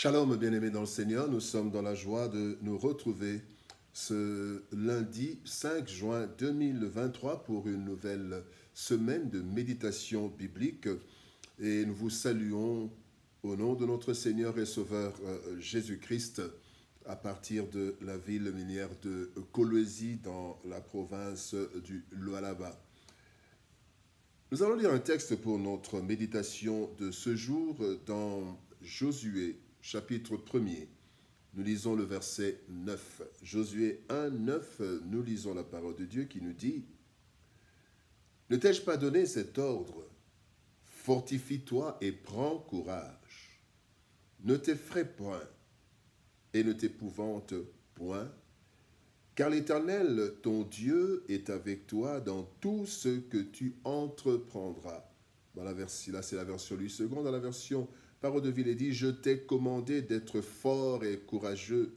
Shalom, bien-aimés dans le Seigneur, nous sommes dans la joie de nous retrouver ce lundi 5 juin 2023 pour une nouvelle semaine de méditation biblique et nous vous saluons au nom de notre Seigneur et Sauveur Jésus-Christ à partir de la ville minière de Kolwezi dans la province du Lualaba. Nous allons lire un texte pour notre méditation de ce jour dans Josué, chapitre 1er. Nous lisons le verset 9. Josué 1, 9, nous lisons la parole de Dieu qui nous dit « Ne t'ai-je pas donné cet ordre? Fortifie-toi et prends courage. Ne t'effraie point et ne t'épouvante point, car l'Éternel, ton Dieu, est avec toi dans tout ce que tu entreprendras. » Là, c'est la version Louis II. Dans la version Parole de Ville, il dit « Je t'ai commandé d'être fort et courageux.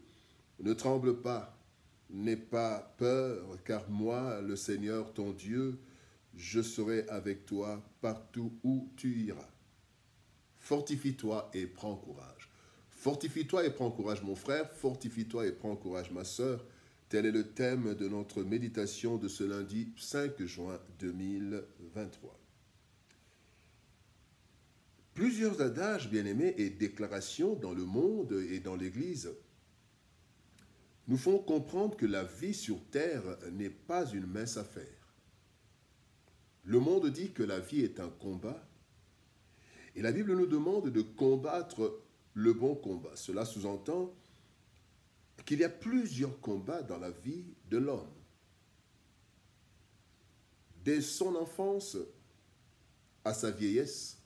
Ne tremble pas, n'aie pas peur, car moi, le Seigneur, ton Dieu, je serai avec toi partout où tu iras. Fortifie-toi et prends courage. » Fortifie-toi et prends courage, mon frère. Fortifie-toi et prends courage, ma sœur. Tel est le thème de notre méditation de ce lundi 5 juin 2023. Plusieurs adages, bien-aimés, et déclarations dans le monde et dans l'Église nous font comprendre que la vie sur terre n'est pas une mince affaire. Le monde dit que la vie est un combat et la Bible nous demande de combattre le bon combat. Cela sous-entend qu'il y a plusieurs combats dans la vie de l'homme. Dès son enfance à sa vieillesse.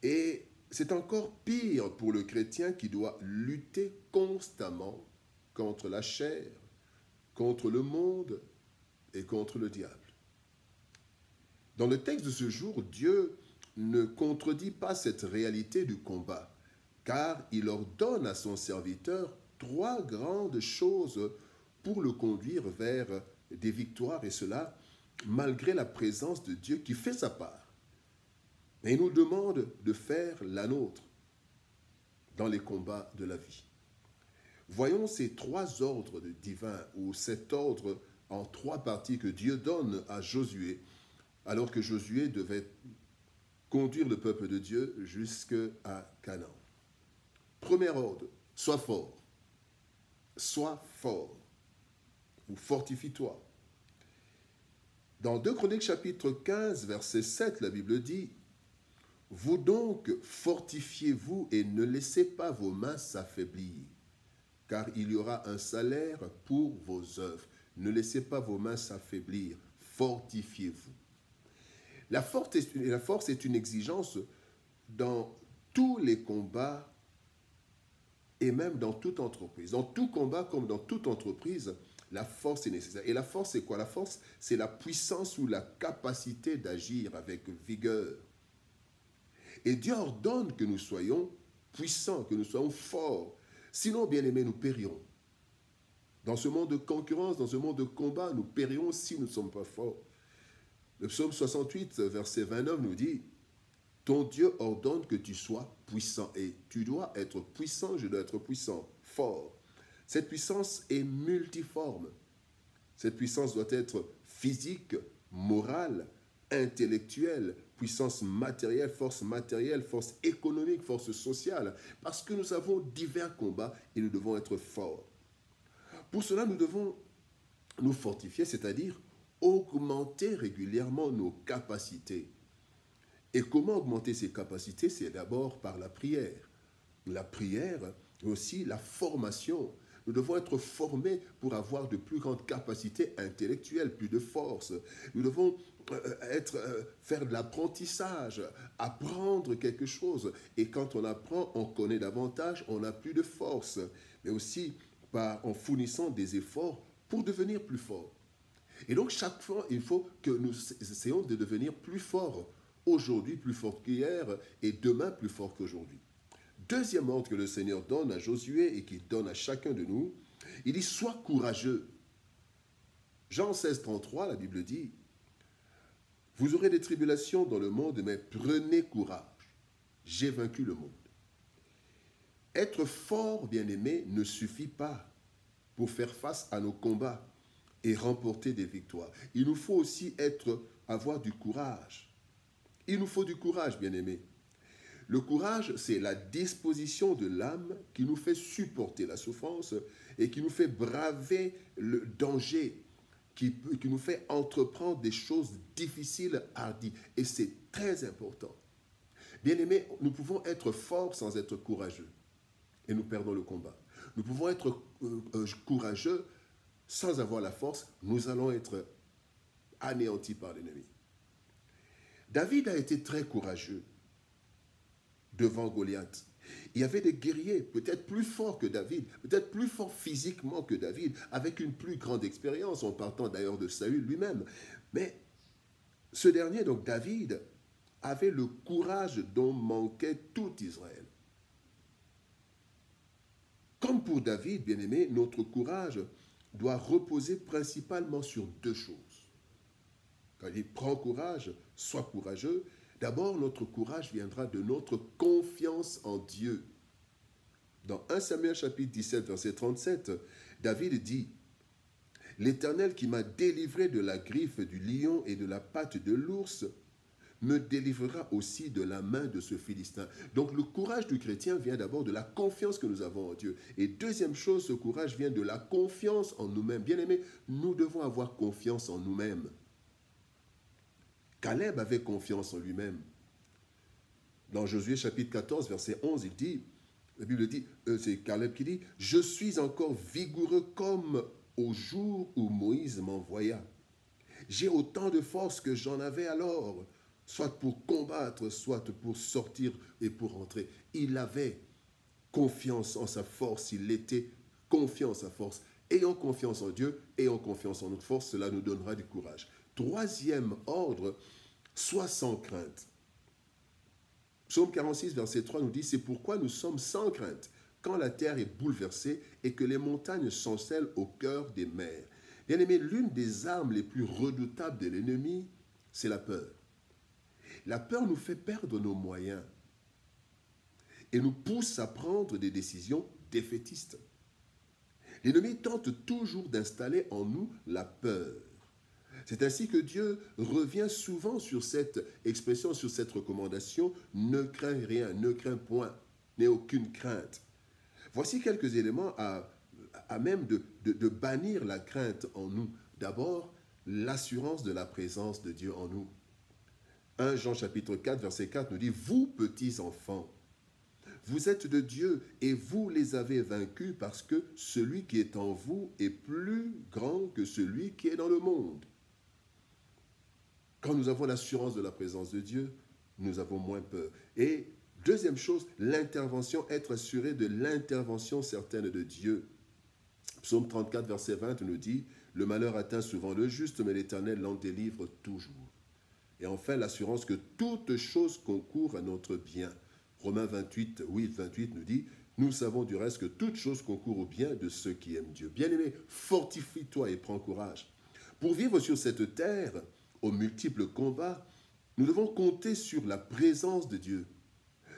Et c'est encore pire pour le chrétien qui doit lutter constamment contre la chair, contre le monde et contre le diable. Dans le texte de ce jour, Dieu ne contredit pas cette réalité du combat, car il ordonne à son serviteur 3 grandes choses pour le conduire vers des victoires, et cela malgré la présence de Dieu qui fait sa part. Mais il nous demande de faire la nôtre dans les combats de la vie. Voyons ces 3 ordres divins, ou cet ordre en 3 parties que Dieu donne à Josué, alors que Josué devait conduire le peuple de Dieu jusqu'à Canaan. Premier ordre, sois fort. Sois fort, ou fortifie-toi. Dans 2 Chroniques chapitre 15, verset 7, la Bible dit « Vous donc fortifiez-vous et ne laissez pas vos mains s'affaiblir, car il y aura un salaire pour vos œuvres. Ne laissez pas vos mains s'affaiblir, fortifiez-vous. » La force est une exigence dans tous les combats et même dans toute entreprise. Dans tout combat comme dans toute entreprise, la force est nécessaire. Et la force, c'est quoi? La force, c'est la puissance ou la capacité d'agir avec vigueur. Et Dieu ordonne que nous soyons puissants, que nous soyons forts. Sinon, bien aimés, nous périrons. Dans ce monde de concurrence, dans ce monde de combat, nous périrons si nous ne sommes pas forts. Le psaume 68, verset 29 nous dit « Ton Dieu ordonne que tu sois puissant. » Et tu dois être puissant, je dois être puissant, fort. Cette puissance est multiforme. Cette puissance doit être physique, morale, intellectuelle, puissance matérielle, force économique, force sociale. Parce que nous avons divers combats et nous devons être forts. Pour cela, nous devons nous fortifier, c'est-à-dire augmenter régulièrement nos capacités. Et comment augmenter ces capacités? C'est d'abord par la prière. La prière, mais aussi la formation. Nous devons être formés pour avoir de plus grandes capacités intellectuelles, plus de force. Nous devons faire de l'apprentissage, apprendre quelque chose. Et quand on apprend, on connaît davantage, on a plus de force. Mais aussi en fournissant des efforts pour devenir plus fort. Et donc, chaque fois, il faut que nous essayons de devenir plus forts. Aujourd'hui, plus fort qu'hier, et demain, plus fort qu'aujourd'hui. Deuxième ordre que le Seigneur donne à Josué et qu'il donne à chacun de nous, il dit « Sois courageux ». Jean 16, 33, la Bible dit « Vous aurez des tribulations dans le monde, mais prenez courage. J'ai vaincu le monde. » Être fort, bien-aimé, ne suffit pas pour faire face à nos combats et remporter des victoires. Il nous faut aussi avoir du courage. Il nous faut du courage, bien-aimé. Le courage, c'est la disposition de l'âme qui nous fait supporter la souffrance et qui nous fait braver le danger, qui nous fait entreprendre des choses difficiles, hardies. Et c'est très important. Bien-aimés, nous pouvons être forts sans être courageux et nous perdons le combat. Nous pouvons être courageux sans avoir la force, nous allons être anéantis par l'ennemi. David a été très courageux devant Goliath. Il y avait des guerriers peut-être plus forts que David, peut-être plus forts physiquement que David, avec une plus grande expérience, en partant d'ailleurs de Saül lui-même. Mais ce dernier, donc David, avait le courage dont manquait tout Israël. Comme pour David, bien-aimé, notre courage doit reposer principalement sur deux choses. Quand il prend courage, sois courageux. D'abord, notre courage viendra de notre confiance en Dieu. Dans 1 Samuel chapitre 17, verset 37, David dit « L'Éternel qui m'a délivré de la griffe du lion et de la patte de l'ours me délivrera aussi de la main de ce Philistin. » Donc le courage du chrétien vient d'abord de la confiance que nous avons en Dieu. Et deuxième chose, ce courage vient de la confiance en nous-mêmes. Bien-aimés, nous devons avoir confiance en nous-mêmes. Caleb avait confiance en lui-même. Dans Josué chapitre 14, verset 11, il dit, la Bible dit, c'est Caleb qui dit, « Je suis encore vigoureux comme au jour où Moïse m'envoya. J'ai autant de force que j'en avais alors, soit pour combattre, soit pour sortir et pour rentrer. » Il avait confiance en sa force, il était confiant en sa force. Ayons confiance en Dieu, ayons confiance en notre force, cela nous donnera du courage. Troisième ordre, sois sans crainte. Psaume 46, verset 3 nous dit, « C'est pourquoi nous sommes sans crainte quand la terre est bouleversée et que les montagnes chancellent au cœur des mers. » Bien-aimé, l'une des armes les plus redoutables de l'ennemi, c'est la peur. La peur nous fait perdre nos moyens et nous pousse à prendre des décisions défaitistes. L'ennemi tente toujours d'installer en nous la peur. C'est ainsi que Dieu revient souvent sur cette expression, sur cette recommandation, « Ne crains rien, ne crains point, n'aie aucune crainte ». Voici quelques éléments à même de bannir la crainte en nous. D'abord, l'assurance de la présence de Dieu en nous. 1 Jean chapitre 4, verset 4 nous dit, « Vous, petits enfants, vous êtes de Dieu et vous les avez vaincus parce que celui qui est en vous est plus grand que celui qui est dans le monde. » Quand nous avons l'assurance de la présence de Dieu, nous avons moins peur. Et deuxième chose, l'intervention, être assuré de l'intervention certaine de Dieu. Psaume 34, verset 20 nous dit, « Le malheur atteint souvent le juste, mais l'Éternel l'en délivre toujours. » Et enfin, l'assurance que toute chose concourt à notre bien. Romains 28, 28 nous dit, « Nous savons du reste que toute chose concourt au bien de ceux qui aiment Dieu. » Bien-aimé, fortifie-toi et prends courage. Pour vivre sur cette terre, aux multiples combats, nous devons compter sur la présence de Dieu.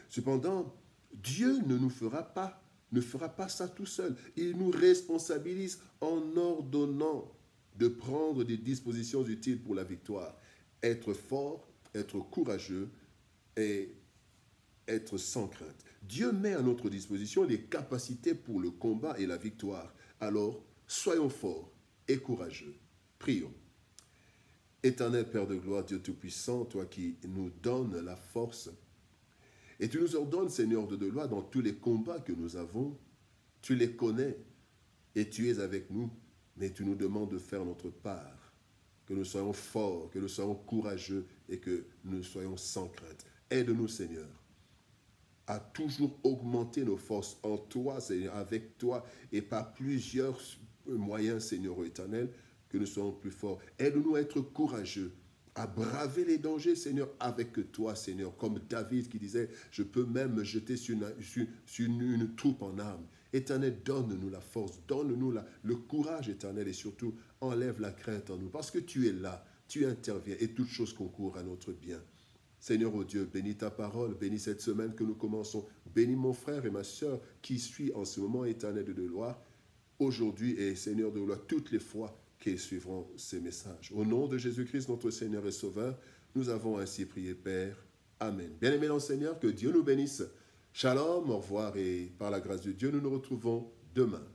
Cependant, Dieu ne fera pas ça tout seul. Il nous responsabilise en ordonnant de prendre des dispositions utiles pour la victoire. Être fort, être courageux et être sans crainte. Dieu met à notre disposition les capacités pour le combat et la victoire. Alors, soyons forts et courageux. Prions. Éternel Père de gloire, Dieu Tout-Puissant, toi qui nous donnes la force, et tu nous ordonnes, Seigneur de loi, dans tous les combats que nous avons, tu les connais et tu es avec nous, mais tu nous demandes de faire notre part, que nous soyons forts, que nous soyons courageux et que nous soyons sans crainte. Aide-nous, Seigneur, à toujours augmenter nos forces en toi, Seigneur, avec toi et par plusieurs moyens, Seigneur éternel, que nous soyons plus forts. Aide-nous à être courageux, à braver les dangers, Seigneur, avec toi, Seigneur, comme David qui disait, je peux même me jeter sur une troupe en armes. Éternel, donne-nous la force, donne-nous le courage, éternel, et surtout, enlève la crainte en nous, parce que tu es là, tu interviens, et toutes choses concourent à notre bien. Seigneur, oh Dieu, bénis ta parole, bénis cette semaine que nous commençons. Bénis mon frère et ma soeur qui suit en ce moment éternel de gloire, aujourd'hui et Seigneur de gloire, toutes les fois qu'ils suivront ces messages. Au nom de Jésus-Christ, notre Seigneur et Sauveur, nous avons ainsi prié, Père. Amen. Bien-aimés dans le Seigneur, que Dieu nous bénisse. Shalom, au revoir et par la grâce de Dieu, nous nous retrouvons demain.